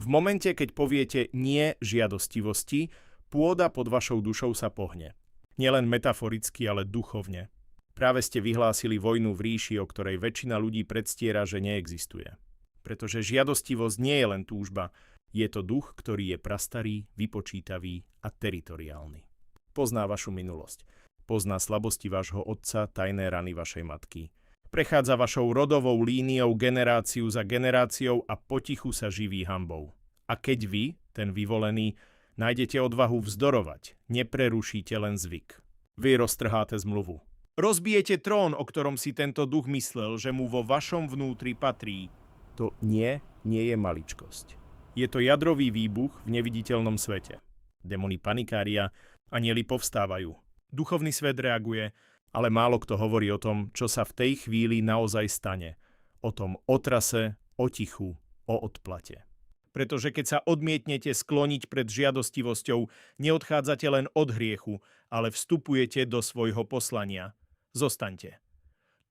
V momente, keď poviete nie žiadostivosti, pôda pod vašou dušou sa pohne. Nielen metaforicky, ale duchovne. Práve ste vyhlásili vojnu v ríši, o ktorej väčšina ľudí predstiera, že neexistuje. Pretože žiadostivosť nie je len túžba, je to duch, ktorý je prastarý, vypočítavý a teritoriálny. Pozná vašu minulosť. Pozná slabosti vášho otca, tajné rany vašej matky. Prechádza vašou rodovou líniou generáciu za generáciou a potichu sa živí hanbou. A keď vy, ten vyvolený, nájdete odvahu vzdorovať, neprerušíte len zvyk. Vy roztrháte zmluvu. Rozbijete trón, o ktorom si tento duch myslel, že mu vo vašom vnútri patrí. To nie je maličkosť. Je to jadrový výbuch v neviditeľnom svete. Démoni panikária, anjeli povstávajú. Duchovný svet reaguje, ale málo kto hovorí o tom, čo sa v tej chvíli naozaj stane. O tom otrase, o tichu, o odplate. Pretože keď sa odmietnete skloniť pred žiadostivosťou, neodchádzate len od hriechu, ale vstupujete do svojho poslania. Zostaňte.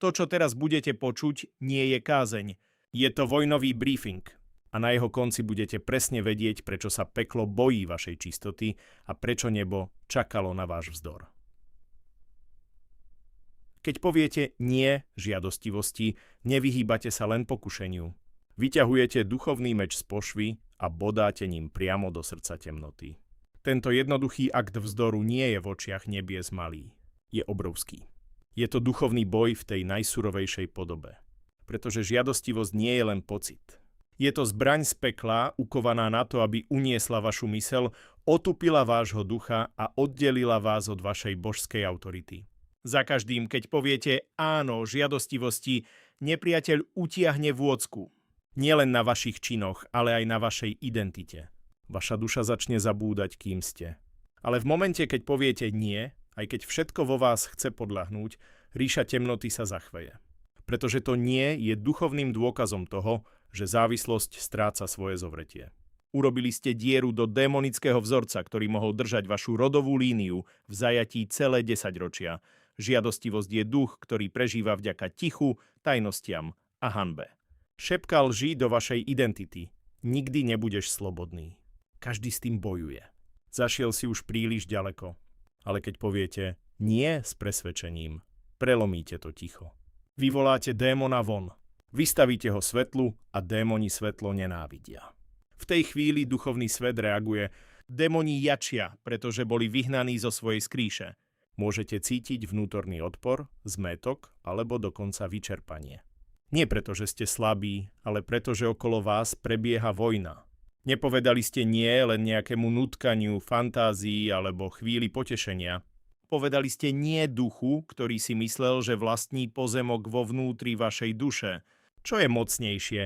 To, čo teraz budete počuť, nie je kázeň. Je to vojnový briefing. A na jeho konci budete presne vedieť, prečo sa peklo bojí vašej čistoty a prečo nebo čakalo na váš vzdor. Keď poviete nie žiadostivosti, nevyhýbate sa len pokušeniu. Vyťahujete duchovný meč z pošvy a bodáte ním priamo do srdca temnoty. Tento jednoduchý akt vzdoru nie je v očiach nebies malý. Je obrovský. Je to duchovný boj v tej najsurovejšej podobe. Pretože žiadostivosť nie je len pocit. Je to zbraň z pekla, ukovaná na to, aby uniesla vašu myseľ, otupila vášho ducha a oddelila vás od vašej božskej autority. Za každým, keď poviete áno žiadostivosti, nepriateľ utiahne vôcku. Nielen na vašich činoch, ale aj na vašej identite. Vaša duša začne zabúdať, kým ste. Ale v momente, keď poviete nie, aj keď všetko vo vás chce podľahnúť, ríša temnoty sa zachveje. Pretože to nie je duchovným dôkazom toho, že závislosť stráca svoje zovretie. Urobili ste dieru do démonického vzorca, ktorý mohol držať vašu rodovú líniu v zajatí celé 10 ročia. Žiadostivosť je duch, ktorý prežíva vďaka tichu, tajnostiam a hanbe. Šepka lží do vašej identity. Nikdy nebudeš slobodný. Každý s tým bojuje. Zašiel si už príliš ďaleko. Ale keď poviete nie s presvedčením, prelomíte to ticho. Vyvoláte démona von. Vystavíte ho svetlu a démoni svetlo nenávidia. V tej chvíli duchovný svet reaguje. Démoni jačia, pretože boli vyhnaní zo svojej skríše. Môžete cítiť vnútorný odpor, zmätok alebo dokonca vyčerpanie. Nie preto, že ste slabí, ale preto, že okolo vás prebieha vojna. Nepovedali ste nie len nejakému nutkaniu, fantázii alebo chvíli potešenia. Povedali ste nie duchu, ktorý si myslel, že vlastní pozemok vo vnútri vašej duše. Čo je mocnejšie?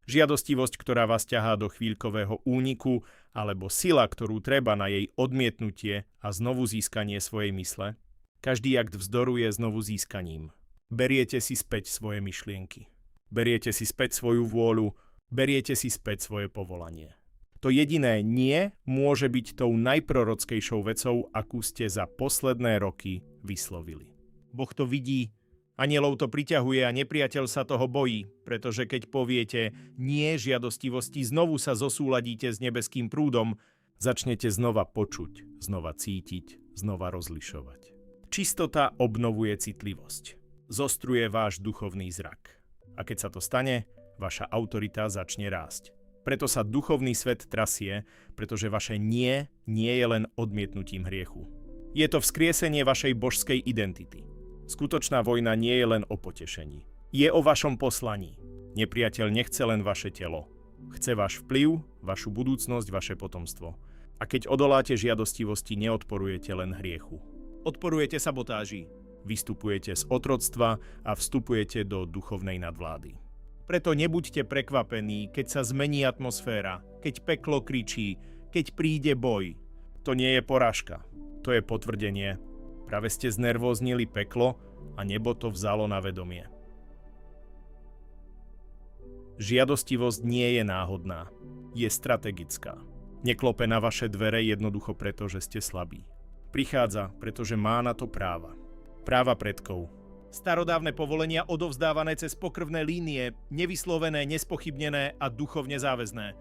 Žiadostivosť, ktorá vás ťahá do chvíľkového úniku, alebo sila, ktorú treba na jej odmietnutie a znovu získanie svojej mysle? Každý akt vzdoru je znovu získaním. Beriete si späť svoje myšlienky. Beriete si späť svoju vôľu. Beriete si späť svoje povolanie. To jediné nie môže byť tou najprorockejšou vecou, akú ste za posledné roky vyslovili. Boh to vidí, anjelov to priťahuje a nepriateľ sa toho bojí, pretože keď poviete nie žiadostivosti, znovu sa zosúladíte s nebeským prúdom, začnete znova počuť, znova cítiť, znova rozlišovať. Čistota obnovuje citlivosť. Zostruje váš duchovný zrak. A keď sa to stane, vaša autorita začne rásť. Preto sa duchovný svet trasie, pretože vaše nie je len odmietnutím hriechu. Je to vzkriesenie vašej božskej identity. Skutočná vojna nie je len o potešení. Je o vašom poslaní. Nepriateľ nechce len vaše telo. Chce váš vplyv, vašu budúcnosť, vaše potomstvo. A keď odoláte žiadostivosti, neodporujete len hriechu. Odporujete sabotáži. Vystupujete z otroctva a vstupujete do duchovnej nadvlády. Preto nebuďte prekvapení, keď sa zmení atmosféra, keď peklo kričí, keď príde boj. To nie je porážka, to je potvrdenie. Práve ste znervóznili peklo a nebo to vzalo na vedomie. Žiadostivosť nie je náhodná, je strategická. Neklope na vaše dvere jednoducho preto, že ste slabí. Prichádza, pretože má na to práva. Práva predkov. Starodávne povolenia odovzdávané cez pokrvné línie, nevyslovené, nespochybnené a duchovne záväzné.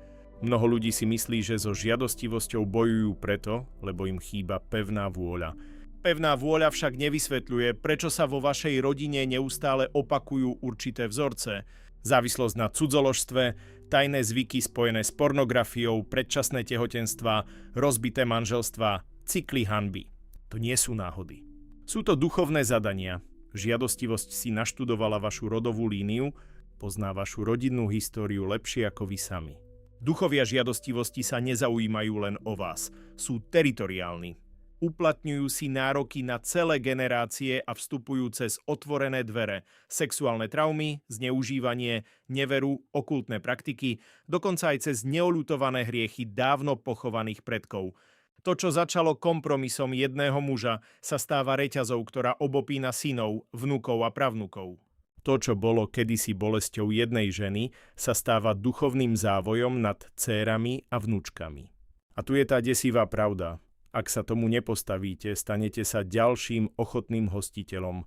Mnoho ľudí si myslí, že so žiadostivosťou bojujú preto, lebo im chýba pevná vôľa. Pevná vôľa však nevysvetľuje, prečo sa vo vašej rodine neustále opakujú určité vzorce. Závislosť na cudzoložstve, tajné zvyky spojené s pornografiou, predčasné tehotenstvá, rozbité manželstvá, cykly hanby. To nie sú náhody. Sú to duchovné zadania. Žiadostivosť si naštudovala vašu rodovú líniu, pozná vašu rodinnú históriu lepšie ako vy sami. Duchovia žiadostivosti sa nezaujímajú len o vás, sú teritoriálni. Uplatňujú si nároky na celé generácie a vstupujú cez otvorené dvere, sexuálne traumy, zneužívanie, neveru, okultné praktiky, dokonca aj cez neoľutované hriechy dávno pochovaných predkov. To, čo začalo kompromisom jedného muža, sa stáva reťazou, ktorá obopína synov, vnukov a pravnukov. To, čo bolo kedysi bolesťou jednej ženy, sa stáva duchovným závojom nad dcérami a vnúčkami. A tu je tá desivá pravda. Ak sa tomu nepostavíte, stanete sa ďalším ochotným hostiteľom.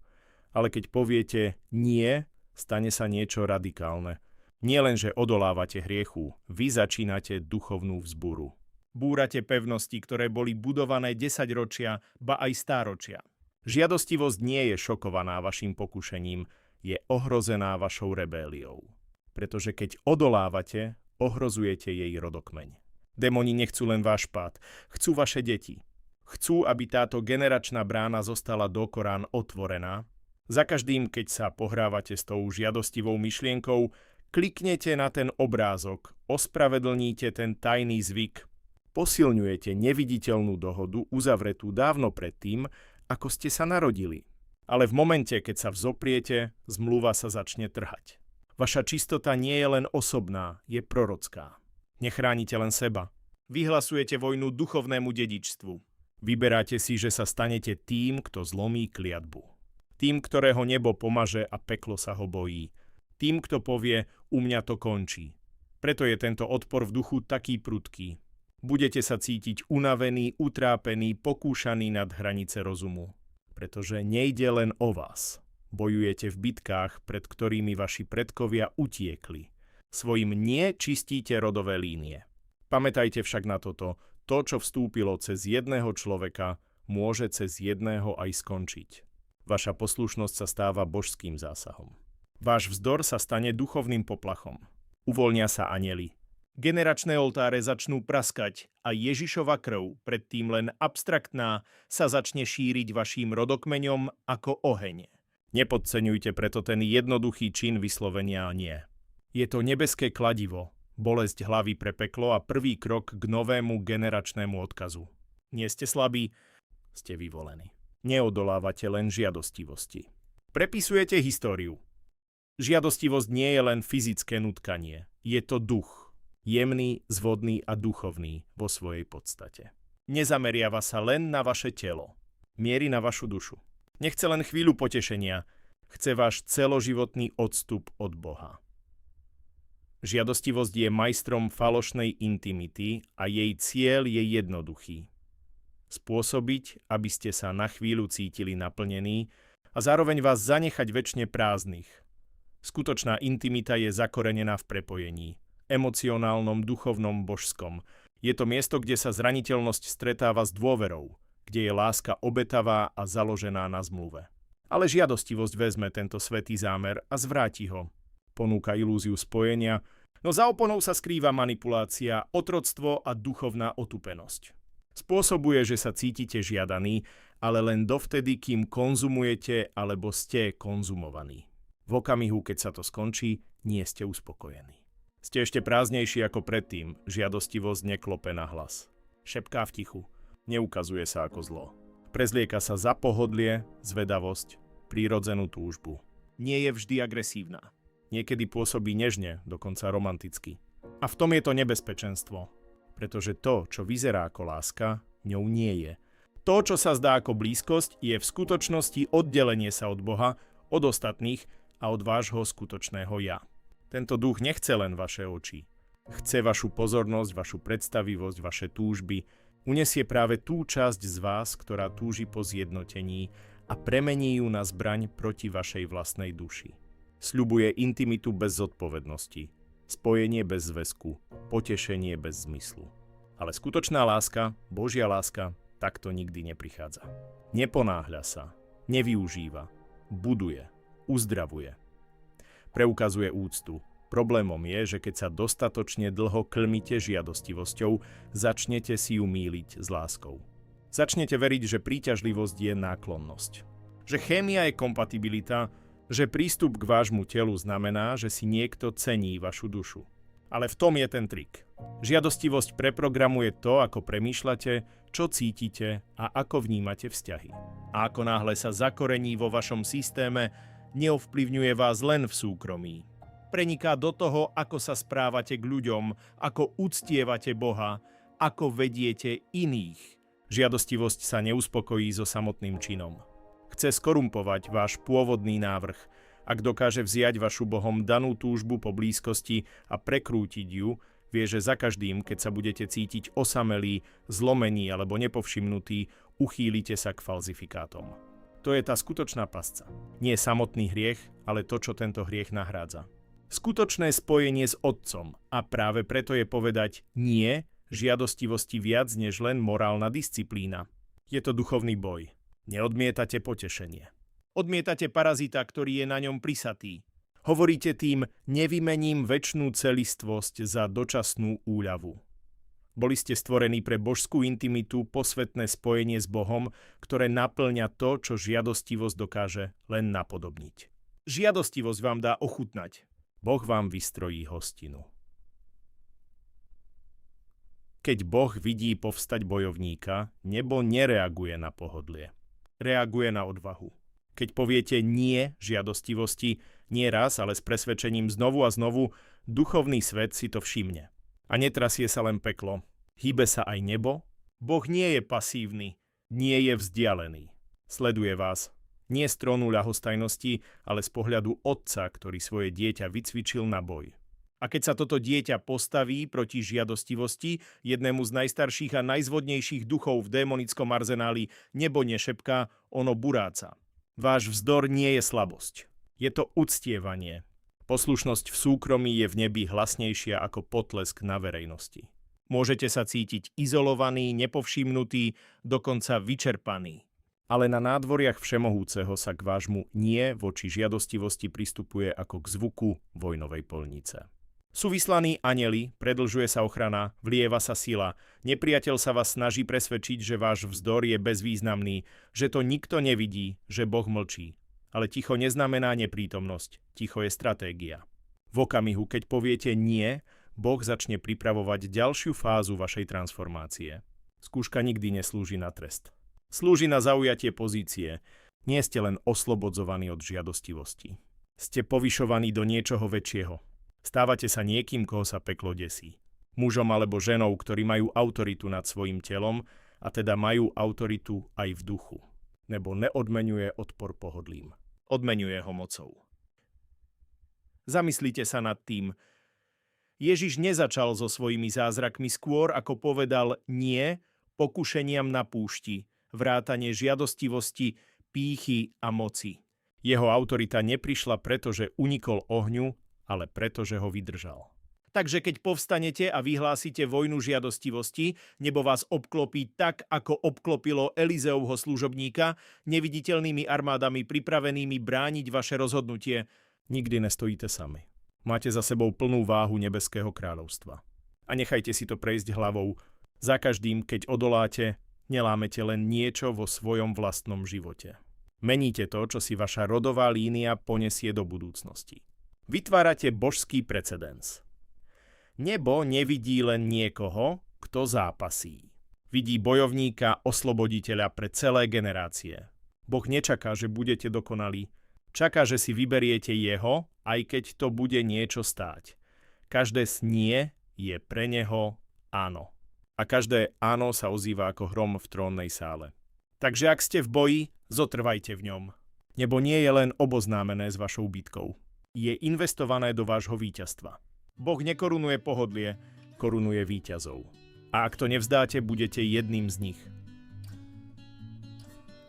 Ale keď poviete nie, stane sa niečo radikálne. Nie len, že odolávate hriechu, vy začínate duchovnú vzburu. Búrate pevnosti, ktoré boli budované 10 ročia, ba aj stáročia. Žiadostivosť nie je šokovaná vašim pokušením, je ohrozená vašou rebéliou. Pretože keď odolávate, ohrozujete jej rodokmeň. Démoni nechcú len váš pád, chcú vaše deti. Chcú, aby táto generačná brána zostala do Korán otvorená. Za každým, keď sa pohrávate s tou žiadostivou myšlienkou, kliknete na ten obrázok, ospravedlníte ten tajný zvyk, posilňujete neviditeľnú dohodu uzavretú dávno predtým, ako ste sa narodili. Ale v momente, keď sa vzopriete, zmluva sa začne trhať. Vaša čistota nie je len osobná, je prorocká. Nechránite len seba. Vyhlasujete vojnu duchovnému dedičstvu. Vyberáte si, že sa stanete tým, kto zlomí kliatbu. Tým, ktorého nebo pomaže a peklo sa ho bojí. Tým, kto povie, u mňa to končí. Preto je tento odpor v duchu taký prudký. Budete sa cítiť unavený, utrápený, pokúšaný nad hranice rozumu. Pretože nejde len o vás. Bojujete v bitkách, pred ktorými vaši predkovia utiekli. Svojim nie čistíte rodové línie. Pamätajte však na toto, to, čo vstúpilo cez jedného človeka, môže cez jedného aj skončiť. Vaša poslušnosť sa stáva božským zásahom. Váš vzdor sa stane duchovným poplachom. Uvoľnia sa anjeli. Generačné oltáre začnú praskať a Ježišova krv, predtým len abstraktná, sa začne šíriť vaším rodokmeňom ako oheň. Nepodceňujte preto ten jednoduchý čin vyslovenia nie. Je to nebeské kladivo, bolesť hlavy pre peklo a prvý krok k novému generačnému odkazu. Nie ste slabí, ste vyvolení. Neodolávate len žiadostivosti. Prepisujete históriu. Žiadostivosť nie je len fyzické nutkanie, je to duch. Jemný, zvodný a duchovný vo svojej podstate. Nezameriava sa len na vaše telo. Mierí na vašu dušu. Nechce len chvíľu potešenia. Chce váš celoživotný odstup od Boha. Žiadostivosť je majstrom falošnej intimity a jej cieľ je jednoduchý. Spôsobiť, aby ste sa na chvíľu cítili naplnení a zároveň vás zanechať večne prázdnych. Skutočná intimita je zakorenená v prepojení. Emocionálnom, duchovnom, božskom. Je to miesto, kde sa zraniteľnosť stretáva s dôverou, kde je láska obetavá a založená na zmluve. Ale žiadostivosť vezme tento svätý zámer a zvráti ho. Ponúka ilúziu spojenia, no za oponou sa skrýva manipulácia, otroctvo a duchovná otupenosť. Spôsobuje, že sa cítite žiadaní, ale len dovtedy, kým konzumujete alebo ste konzumovaní. V okamihu, keď sa to skončí, nie ste uspokojení. Ste ešte prázdnejší ako predtým, žiadostivosť neklope na hlas. Šepká v tichu, neukazuje sa ako zlo. Prezlieka sa za pohodlie, zvedavosť, prírodzenú túžbu. Nie je vždy agresívna. Niekedy pôsobí nežne, dokonca romanticky. A v tom je to nebezpečenstvo. Pretože to, čo vyzerá ako láska, ňou nie je. To, čo sa zdá ako blízkosť, je v skutočnosti oddelenie sa od Boha, od ostatných a od vášho skutočného ja. Tento duch nechce len vaše oči. Chce vašu pozornosť, vašu predstavivosť, vaše túžby. Unesie práve tú časť z vás, ktorá túži po zjednotení a premení ju na zbraň proti vašej vlastnej duši. Sľubuje intimitu bez zodpovednosti. spojenie bez zväzku, potešenie bez zmyslu. Ale skutočná láska, Božia láska, takto nikdy neprichádza. Neponáhľa sa, nevyužíva, buduje, uzdravuje. Preukazuje úctu. Problémom je, že keď sa dostatočne dlho klmite žiadostivosťou, začnete si ju mýliť s láskou. Začnete veriť, že príťažlivosť je náklonnosť. Že chémia je kompatibilita, že prístup k vášmu telu znamená, že si niekto cení vašu dušu. Ale v tom je ten trik. Žiadostivosť preprogramuje to, ako premýšľate, čo cítite a ako vnímate vzťahy. A ako náhle sa zakorení vo vašom systéme, neovplyvňuje vás len v súkromí. Preniká do toho, ako sa správate k ľuďom, ako uctievate Boha, ako vediete iných. Žiadostivosť sa neuspokojí so samotným činom. Chce skorumpovať váš pôvodný návrh, ak dokáže vziať vašu Bohom danú túžbu po blízkosti a prekrútiť ju, vie, že za každým, keď sa budete cítiť osamelí, zlomení alebo nepovšimnutí, uchýlite sa k falzifikátom. To je tá skutočná pasca. Nie samotný hriech, ale to, čo tento hriech nahrádza. Skutočné spojenie s Otcom a práve preto je povedať nie žiadostivosti viac než len morálna disciplína. Je to duchovný boj. Neodmietate potešenie. Odmietate parazita, ktorý je na ňom prisatý. Hovoríte tým, nevymením večnú celistvosť za dočasnú úľavu. Boli ste stvorení pre božskú intimitu, posvätné spojenie s Bohom, ktoré naplňa to, čo žiadostivosť dokáže len napodobniť. Žiadostivosť vám dá ochutnať. Boh vám vystrojí hostinu. Keď Boh vidí povstať bojovníka, nebo nereaguje na pohodlie. Reaguje na odvahu. Keď poviete nie žiadostivosti, nie raz, ale s presvedčením znovu a znovu, duchovný svet si to všimne. A netrasie sa len peklo. Hýbe sa aj nebo. Boh nie je pasívny, nie je vzdialený. Sleduje vás. Nie z trónu ľahostajnosti, ale z pohľadu otca, ktorý svoje dieťa vycvičil na boj. A keď sa toto dieťa postaví proti žiadostivosti, jednému z najstarších a najzvodnejších duchov v démonickom arzenáli, nebo nešepká, ono buráca. Váš vzdor nie je slabosť. Je to uctievanie. Poslušnosť v súkromí je v nebi hlasnejšia ako potlesk na verejnosti. Môžete sa cítiť izolovaný, nepovšimnutý, dokonca vyčerpaný. Ale na nádvoriach Všemohúceho sa k vášmu nie voči žiadostivosti pristupuje ako k zvuku vojnovej poľnice. Sú vyslaní anjeli, predlžuje sa ochrana, vlieva sa sila, nepriateľ sa vás snaží presvedčiť, že váš vzdor je bezvýznamný, že to nikto nevidí, že Boh mlčí. Ale ticho neznamená neprítomnosť, ticho je stratégia. V okamihu, keď poviete nie, Boh začne pripravovať ďalšiu fázu vašej transformácie. Skúška nikdy neslúži na trest. Slúži na zaujatie pozície. Nie ste len oslobodzovaní od žiadostivosti. Ste povyšovaní do niečoho väčšieho. Stávate sa niekým, koho sa peklo desí. Mužom alebo ženou, ktorí majú autoritu nad svojim telom, a teda majú autoritu aj v duchu. Nebo neodmenuje odpor pohodlím. Odmenuje ho mocou. Zamyslite sa nad tým. Ježiš nezačal so svojimi zázrakmi skôr, ako povedal nie pokušeniam na púšti, vrátane žiadostivosti, pýchy a moci. Jeho autorita neprišla preto, že unikol ohňu, ale preto, že ho vydržal. Takže keď povstanete a vyhlásite vojnu žiadostivosti, nebo vás obklopí tak, ako obklopilo Elizeovho služobníka, neviditeľnými armádami pripravenými brániť vaše rozhodnutie, nikdy nestojíte sami. Máte za sebou plnú váhu nebeského kráľovstva. A nechajte si to prejsť hlavou. Za každým, keď odoláte, nelámete len niečo vo svojom vlastnom živote. Meníte to, čo si vaša rodová línia ponesie do budúcnosti. Vytvárate božský precedens. Nebo nevidí len niekoho, kto zápasí. Vidí bojovníka, osloboditeľa pre celé generácie. Boh nečaká, že budete dokonalí. Čaká, že si vyberiete jeho, aj keď to bude niečo stáť. Každé nie je pre neho áno. A každé áno sa ozýva ako hrom v trónnej sále. Takže ak ste v boji, zotrvajte v ňom. Nebo nie je len oboznámené s vašou bitkou. Je investované do vášho víťazstva. Boh nekorunuje pohodlie, korunuje víťazov. A ak to nevzdáte, budete jedným z nich.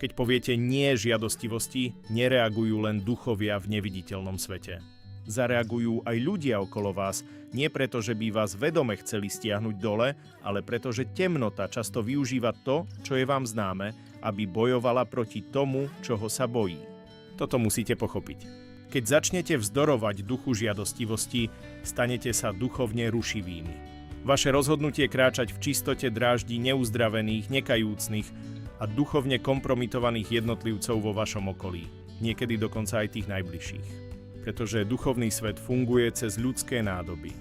Keď poviete nie žiadostivosti, nereagujú len duchovia v neviditeľnom svete. Zareagujú aj ľudia okolo vás, nie preto, že by vás vedome chceli stiahnuť dole, ale preto, že temnota často využíva to, čo je vám známe, aby bojovala proti tomu, čoho sa bojí. Toto musíte pochopiť. Keď začnete vzdorovať duchu žiadostivosti, stanete sa duchovne rušivými. Vaše rozhodnutie kráčať v čistote dráždi neuzdravených, nekajúcnych a duchovne kompromitovaných jednotlivcov vo vašom okolí, niekedy dokonca aj tých najbližších. Pretože duchovný svet funguje cez ľudské nádoby.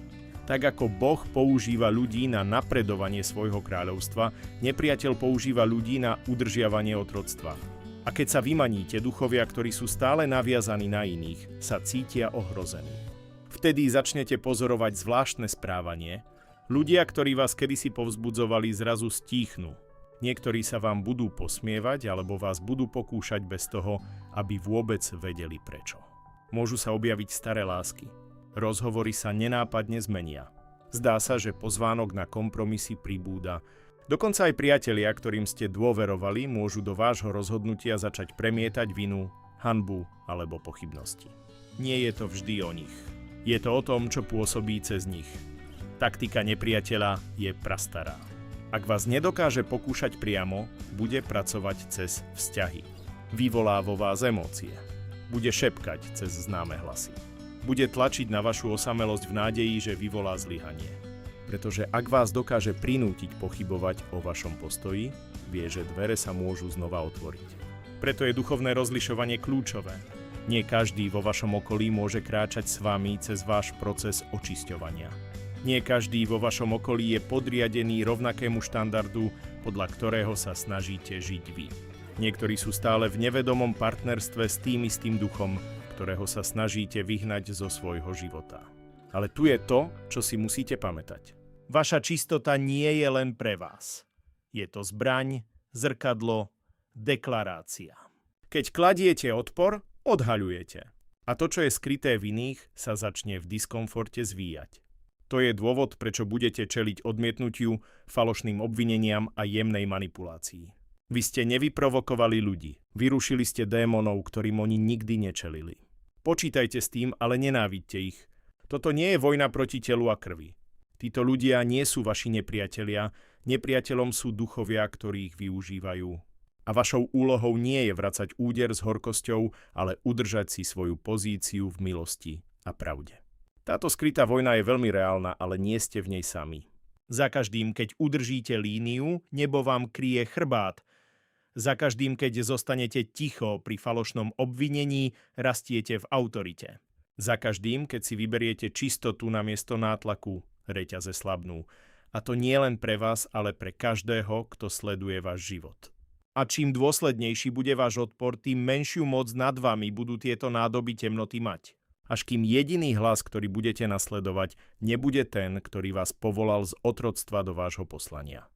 Tak ako Boh používa ľudí na napredovanie svojho kráľovstva, nepriateľ používa ľudí na udržiavanie otroctva. A keď sa vymaníte, duchovia, ktorí sú stále naviazaní na iných, sa cítia ohrození. Vtedy začnete pozorovať zvláštne správanie. Ľudia, ktorí vás kedysi povzbudzovali, zrazu stíchnu. Niektorí sa vám budú posmievať alebo vás budú pokúšať bez toho, aby vôbec vedeli prečo. Môžu sa objaviť staré lásky. Rozhovory sa nenápadne zmenia. Zdá sa, že pozvánok na kompromisy pribúda. Dokonca aj priatelia, ktorým ste dôverovali, môžu do vášho rozhodnutia začať premietať vinu, hanbu alebo pochybnosti. Nie je to vždy o nich. Je to o tom, čo pôsobí cez nich. Taktika nepriateľa je prastará. Ak vás nedokáže pokúšať priamo, bude pracovať cez vzťahy. Vyvolá vo vás emócie. Bude šepkať cez známe hlasy. Bude tlačiť na vašu osamelosť v nádeji, že vyvolá zlyhanie. Pretože ak vás dokáže prinútiť pochybovať o vašom postoji, vie, že dvere sa môžu znova otvoriť. Preto je duchovné rozlišovanie kľúčové. Nie každý vo vašom okolí môže kráčať s vami cez váš proces očisťovania. Nie každý vo vašom okolí je podriadený rovnakému štandardu, podľa ktorého sa snažíte žiť vy. Niektorí sú stále v nevedomom partnerstve s tým istým duchom, ktorého sa snažíte vyhnať zo svojho života. Ale tu je to, čo si musíte pamätať. Vaša čistota nie je len pre vás. Je to zbraň, zrkadlo, deklarácia. Keď kladiete odpor, odhaľujete. A to, čo je skryté v iných, sa začne v diskomforte zvíjať. To je dôvod, prečo budete čeliť odmietnutiu, falošným obvineniam a jemnej manipulácii. Vy ste nevyprovokovali ľudí. Vyrušili ste démonov, ktorým oni nikdy nečelili. Počítajte s tým, ale nenávidte ich. Toto nie je vojna proti telu a krvi. Títo ľudia nie sú vaši nepriatelia, nepriateľom sú duchovia, ktorí ich využívajú. A vašou úlohou nie je vracať úder s horkosťou, ale udržať si svoju pozíciu v milosti a pravde. Táto skrytá vojna je veľmi reálna, ale nie ste v nej sami. Za každým, keď udržíte líniu, nebo vám kryje chrbát. Za každým, keď zostanete ticho pri falošnom obvinení, rastiete v autorite. Za každým, keď si vyberiete čistotu namiesto nátlaku, reťaze slabnú. A to nie len pre vás, ale pre každého, kto sleduje váš život. A čím dôslednejší bude váš odpor, tým menšiu moc nad vami budú tieto nádoby temnoty mať. Až kým jediný hlas, ktorý budete nasledovať, nebude ten, ktorý vás povolal z otroctva do vášho poslania.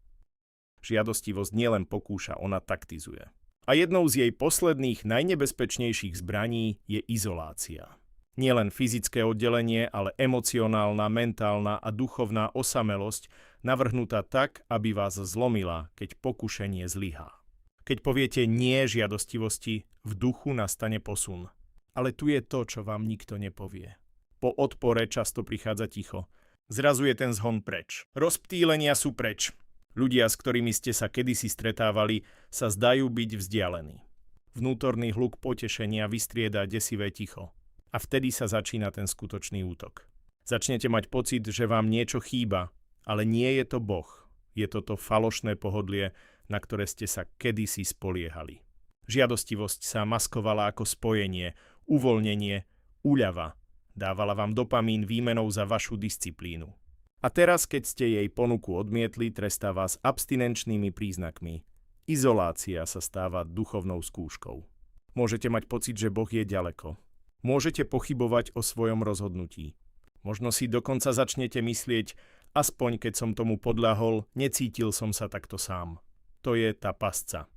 Žiadostivosť nielen pokúša, ona taktizuje. A jednou z jej posledných najnebezpečnejších zbraní je izolácia. Nielen fyzické oddelenie, ale emocionálna, mentálna a duchovná osamelosť, navrhnutá tak, aby vás zlomila, keď pokušenie zlyhá. Keď poviete nie žiadostivosti, v duchu nastane posun. Ale tu je to, čo vám nikto nepovie. Po odpore často prichádza ticho. Zrazu je ten zhon preč. Rozptýlenia sú preč. Ľudia, s ktorými ste sa kedysi stretávali, sa zdajú byť vzdialení. Vnútorný hluk potešenia vystrieda desivé ticho. A vtedy sa začína ten skutočný útok. Začnete mať pocit, že vám niečo chýba, ale nie je to Boh. Je to falošné pohodlie, na ktoré ste sa kedysi spoliehali. Žiadostivosť sa maskovala ako spojenie, uvoľnenie, úľava. Dávala vám dopamín výmenou za vašu disciplínu. A teraz, keď ste jej ponuku odmietli, trestá vás abstinenčnými príznakmi. Izolácia sa stáva duchovnou skúškou. Môžete mať pocit, že Boh je ďaleko. Môžete pochybovať o svojom rozhodnutí. Možno si dokonca začnete myslieť, aspoň keď som tomu podľahol, necítil som sa takto sám. To je tá pasca.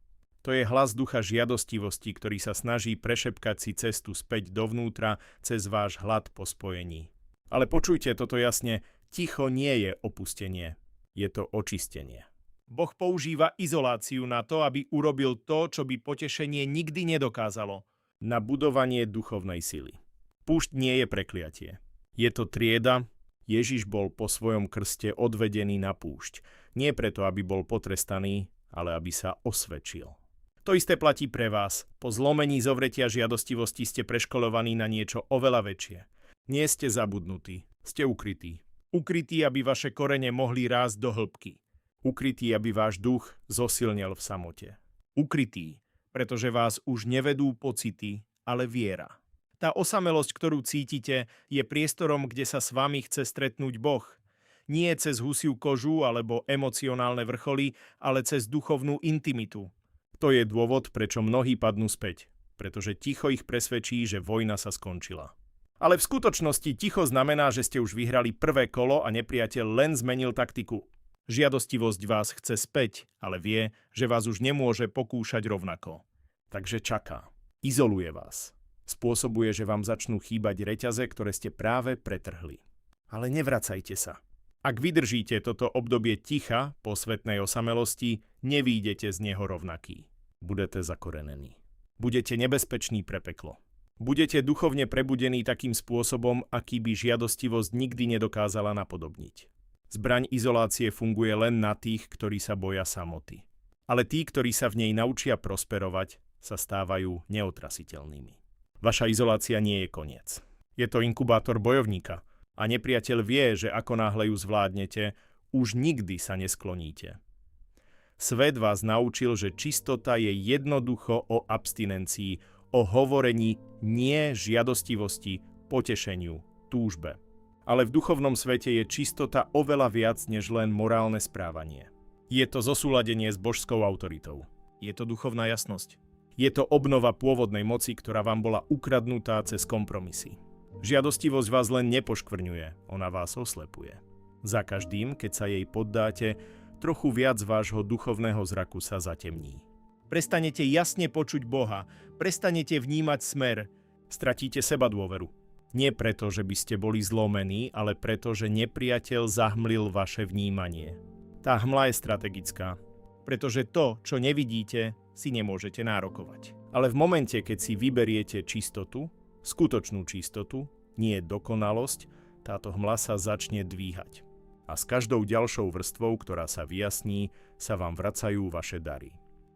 To je hlas ducha žiadostivosti, ktorý sa snaží prešepkať si cestu späť dovnútra cez váš hlad po spojení. Ale počujte toto jasne, ticho nie je opustenie, je to očistenie. Boh používa izoláciu na to, aby urobil to, čo by potešenie nikdy nedokázalo. Na budovanie duchovnej sily. Púšť nie je prekliatie. Je to trieda. Ježiš bol po svojom krste odvedený na púšť. Nie preto, aby bol potrestaný, ale aby sa osvedčil. To isté platí pre vás. Po zlomení zovretia žiadostivosti ste preškolovaní na niečo oveľa väčšie. Nie ste zabudnutí, ste ukrytí. Ukrytí, aby vaše korene mohli rásť do hĺbky. Ukrytí, aby váš duch zosilnel v samote. Ukrytí, pretože vás už nevedú pocity, ale viera. Tá osamelosť, ktorú cítite, je priestorom, kde sa s vami chce stretnúť Boh. Nie cez husiu kožu alebo emocionálne vrcholy, ale cez duchovnú intimitu. To je dôvod, prečo mnohí padnú späť, pretože ticho ich presvedčí, že vojna sa skončila. Ale v skutočnosti ticho znamená, že ste už vyhrali prvé kolo a nepriateľ len zmenil taktiku. Žiadostivosť vás chce späť, ale vie, že vás už nemôže pokúšať rovnako. Takže čaká. Izoluje vás. Spôsobuje, že vám začnú chýbať reťaze, ktoré ste práve pretrhli. Ale nevracajte sa. Ak vydržíte toto obdobie ticha, posvetnej osamelosti, nevídete z neho rovnaký. Budete zakorenení. Budete nebezpeční pre peklo. Budete duchovne prebudení takým spôsobom, aký by žiadostivosť nikdy nedokázala napodobniť. Zbraň izolácie funguje len na tých, ktorí sa boja samoty. Ale tí, ktorí sa v nej naučia prosperovať, sa stávajú neotrasiteľnými. Vaša izolácia nie je koniec. Je to inkubátor bojovníka a nepriateľ vie, že ako náhle ju zvládnete, už nikdy sa neskloníte. Svet vás naučil, že čistota je jednoducho o abstinencii, o hovorení nie žiadostivosti, potešeniu, túžbe. Ale v duchovnom svete je čistota oveľa viac než len morálne správanie. Je to zosúladenie s božskou autoritou. Je to duchovná jasnosť. Je to obnova pôvodnej moci, ktorá vám bola ukradnutá cez kompromisy. Žiadostivosť vás len nepoškvrňuje, ona vás oslepuje. Za každým, keď sa jej poddáte, trochu viac vášho duchovného zraku sa zatemní. Prestanete jasne počuť Boha, prestanete vnímať smer, stratíte sebadôveru. Nie preto, že by ste boli zlomení, ale preto, že nepriateľ zahmlil vaše vnímanie. Tá hmla je strategická, pretože to, čo nevidíte, si nemôžete nárokovať. Ale v momente, keď si vyberiete čistotu, skutočnú čistotu, nie dokonalosť, táto hmla sa začne dvíhať. A s každou ďalšou vrstvou, ktorá sa vyjasní, sa vám vracajú vaše dary.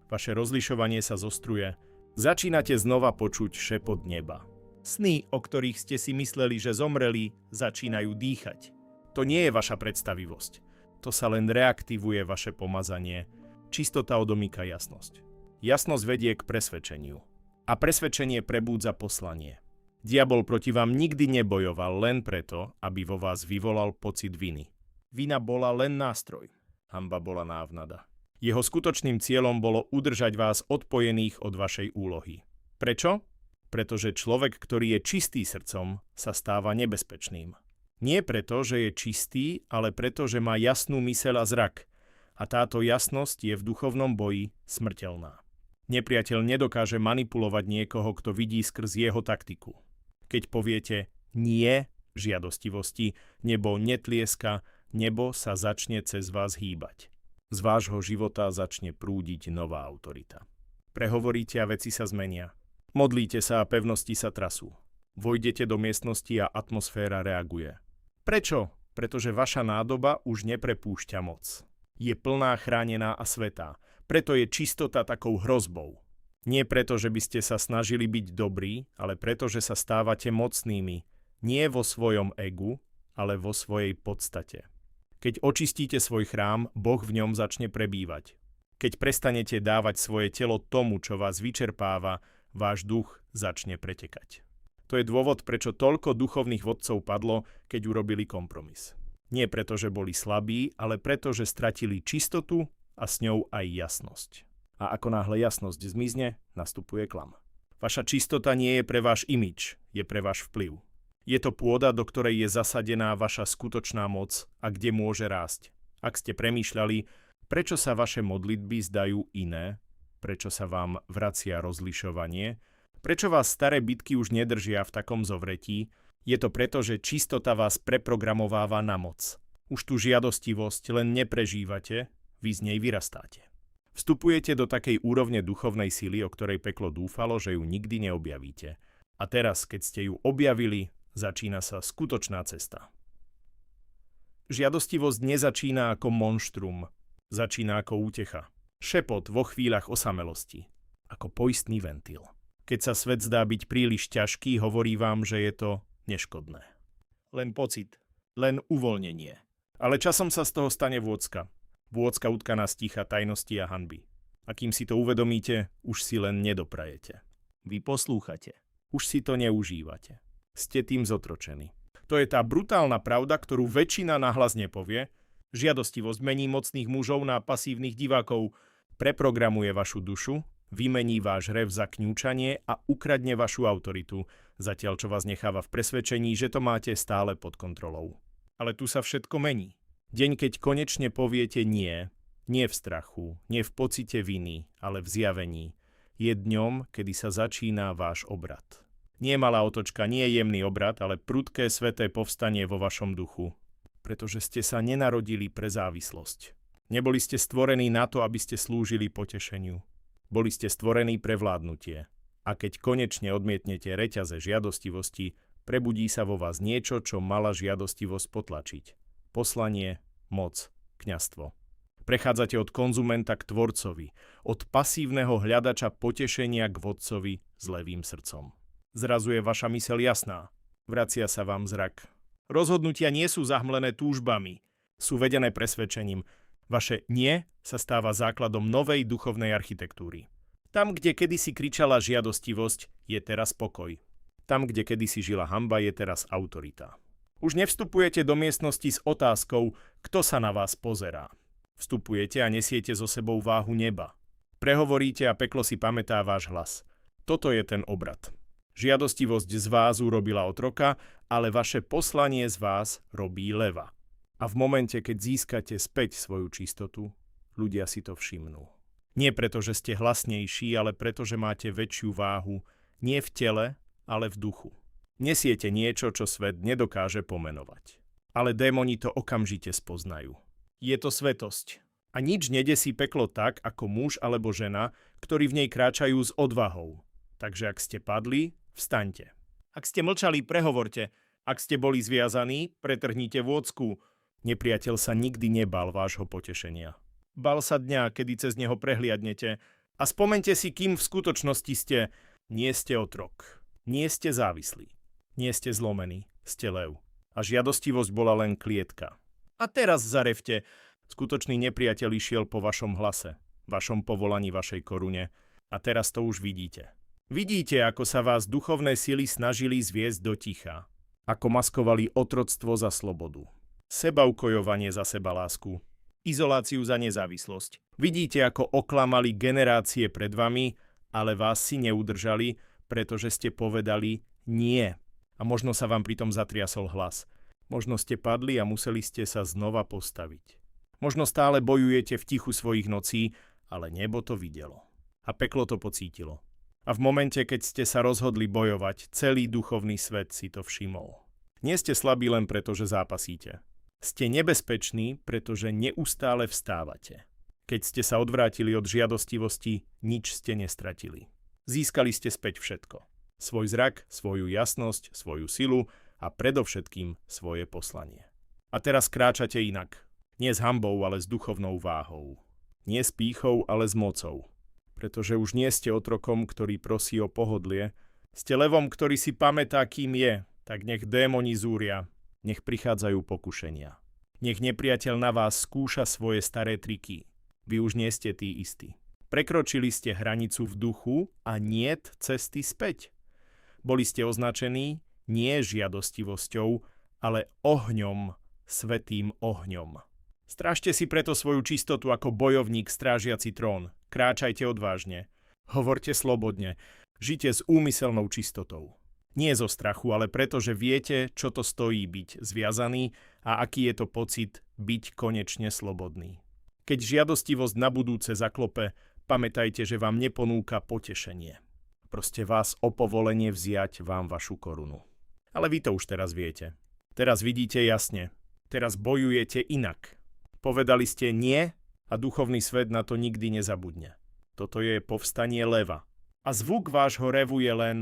Vaše rozlišovanie sa zostruje, začínate znova počuť šepot neba. Sny, o ktorých ste si mysleli, že zomreli, začínajú dýchať. To nie je vaša predstavivosť. To sa len reaktivuje vaše pomazanie. Čistota odomýka jasnosť. Jasnosť vedie k presvedčeniu. A presvedčenie prebúdza poslanie. Diabol proti vám nikdy nebojoval len preto, aby vo vás vyvolal pocit viny. Vina bola len nástroj. Hanba bola návnada. Jeho skutočným cieľom bolo udržať vás odpojených od vašej úlohy. Prečo? Pretože človek, ktorý je čistý srdcom, sa stáva nebezpečným. Nie preto, že je čistý, ale preto, že má jasnú myseľ a zrak. A táto jasnosť je v duchovnom boji smrteľná. Nepriateľ nedokáže manipulovať niekoho, kto vidí skrz jeho taktiku. Keď poviete nie žiadostivosti, nebo netlieska, nebo sa začne cez vás hýbať. Z vášho života začne prúdiť nová autorita. Prehovoríte a veci sa zmenia. Modlíte sa a pevnosti sa trasú. Vojdete do miestnosti a atmosféra reaguje. Prečo? Pretože vaša nádoba už neprepúšťa moc. Je plná, chránená a svätá. Preto je čistota takou hrozbou. Nie preto, že by ste sa snažili byť dobrí, ale preto, že sa stávate mocnými. Nie vo svojom egu, ale vo svojej podstate. Keď očistíte svoj chrám, Boh v ňom začne prebývať. Keď prestanete dávať svoje telo tomu, čo vás vyčerpáva, váš duch začne pretekať. To je dôvod, prečo toľko duchovných vodcov padlo, keď urobili kompromis. Nie preto, že boli slabí, ale preto, že stratili čistotu a s ňou aj jasnosť. A ako náhle jasnosť zmizne, nastupuje klam. Vaša čistota nie je pre váš imidž, je pre váš vplyv. Je to pôda, do ktorej je zasadená vaša skutočná moc a kde môže rásť. Ak ste premýšľali, prečo sa vaše modlitby zdajú iné, prečo sa vám vracia rozlišovanie, prečo vás staré bitky už nedržia v takom zovretí, je to preto, že čistota vás preprogramováva na moc. Už tú žiadostivosť len neprežívate, vy z nej vyrastáte. Vstupujete do takej úrovne duchovnej sily, o ktorej peklo dúfalo, že ju nikdy neobjavíte. A teraz, keď ste ju objavili, začína sa skutočná cesta. Žiadostivosť nezačína ako monštrum, začína ako útecha. Šepot vo chvíľach osamelosti, ako poistný ventil. Keď sa svet zdá byť príliš ťažký, hovorí vám, že je to neškodné. Len pocit, len uvoľnenie. Ale časom sa z toho stane vôcka. Vôcka utkaná z ticha, tajnosti a hanby. A kým si to uvedomíte, už si len nedoprajete. Vy poslúchate. Už si to neužívate. Ste tým zotročení. To je tá brutálna pravda, ktorú väčšina nahlas nepovie. Žiadostivosť mení mocných mužov na pasívnych divákov, preprogramuje vašu dušu, vymení váš rev za kňúčanie a ukradne vašu autoritu, zatiaľ čo vás necháva v presvedčení, že to máte stále pod kontrolou. Ale tu sa všetko mení. Deň, keď konečne poviete nie v strachu, nie v pocite viny, ale v zjavení, je dňom, kedy sa začína váš obrad. Nie malá otočka, nie jemný obrad, ale prudké sveté povstanie vo vašom duchu. Pretože ste sa nenarodili pre závislosť. Neboli ste stvorení na to, aby ste slúžili potešeniu. Boli ste stvorení pre vládnutie. A keď konečne odmietnete reťaze žiadostivosti, prebudí sa vo vás niečo, čo mala žiadostivosť potlačiť. Poslanie, moc, kňazstvo. Prechádzate od konzumenta k tvorcovi, od pasívneho hľadača potešenia k vodcovi s levým srdcom. Zrazu je vaša myseľ jasná. Vracia sa vám zrak. Rozhodnutia nie sú zahmlené túžbami, sú vedené presvedčením. Vaše nie sa stáva základom novej duchovnej architektúry. Tam, kde kedysi kričala žiadostivosť, je teraz pokoj. Tam, kde kedysi žila hanba, je teraz autorita. Už nevstupujete do miestnosti s otázkou, kto sa na vás pozerá. Vstupujete a nesiete so sebou váhu neba. Prehovoríte a peklo si pamätá váš hlas. Toto je ten obrad. Žiadostivosť z vás urobila otroka, ale vaše poslanie z vás robí leva. A v momente, keď získate späť svoju čistotu, ľudia si to všimnú. Nie preto, že ste hlasnejší, ale preto, že máte väčšiu váhu, nie v tele, ale v duchu. Nesiete niečo, čo svet nedokáže pomenovať. Ale démoni to okamžite spoznajú. Je to svetosť. A nič nedesí peklo tak, ako muž alebo žena, ktorí v nej kráčajú s odvahou. Takže ak ste padli, vstaňte. Ak ste mlčali, prehovorte. Ak ste boli zviazaní, pretrhnite vôcku. Nepriateľ sa nikdy nebal vášho potešenia. Bal sa dňa, kedy cez neho prehliadnete. A spomente si, kým v skutočnosti ste. Nie ste otrok. Nie ste závislí. Nie ste zlomení. Ste lev. A žiadostivosť bola len klietka. A teraz zarevte. Skutočný nepriateľ išiel po vašom hlase, vašom povolaní, vašej korune. A teraz to už vidíte. Vidíte, ako sa vás duchovné sily snažili zviesť do ticha. Ako maskovali otroctvo za slobodu. Sebaukojovanie za sebalásku. Izoláciu za nezávislosť. Vidíte, ako oklamali generácie pred vami, ale vás si neudržali, pretože ste povedali nie. A možno sa vám pritom zatriasol hlas. Možno ste padli a museli ste sa znova postaviť. Možno stále bojujete v tichu svojich nocí, ale nebo to videlo. A peklo to pocítilo. A v momente, keď ste sa rozhodli bojovať, celý duchovný svet si to všimol. Nie ste slabí len preto, že zápasíte. Ste nebezpeční, pretože neustále vstávate. Keď ste sa odvrátili od žiadostivosti, nič ste nestratili. Získali ste späť všetko. Svoj zrak, svoju jasnosť, svoju silu a predovšetkým svoje poslanie. A teraz kráčate inak. Nie s hanbou, ale s duchovnou váhou. Nie s pýchou, ale s mocou. Pretože už nie ste otrokom, ktorý prosí o pohodlie. Ste levom, ktorý si pamätá, kým je. Tak nech démoni zúria. Nech prichádzajú pokušenia. Nech nepriateľ na vás skúša svoje staré triky. Vy už nie ste tí istí. Prekročili ste hranicu v duchu a niet cesty späť. Boli ste označení nie žiadostivosťou, ale ohňom, svätým ohňom. Strážte si preto svoju čistotu ako bojovník strážiaci trón. Kráčajte odvážne. Hovorte slobodne. Žite s úmyselnou čistotou. Nie zo strachu, ale preto, že viete, čo to stojí byť zviazaný a aký je to pocit byť konečne slobodný. Keď žiadostivosť na budúce zaklope, pamätajte, že vám neponúka potešenie. Proste vás o povolenie vziať vám vašu korunu. Ale vy to už teraz viete. Teraz vidíte jasne. Teraz bojujete inak. Povedali ste nie a duchovný svet na to nikdy nezabudne. Toto je povstanie leva. A zvuk vášho revu je len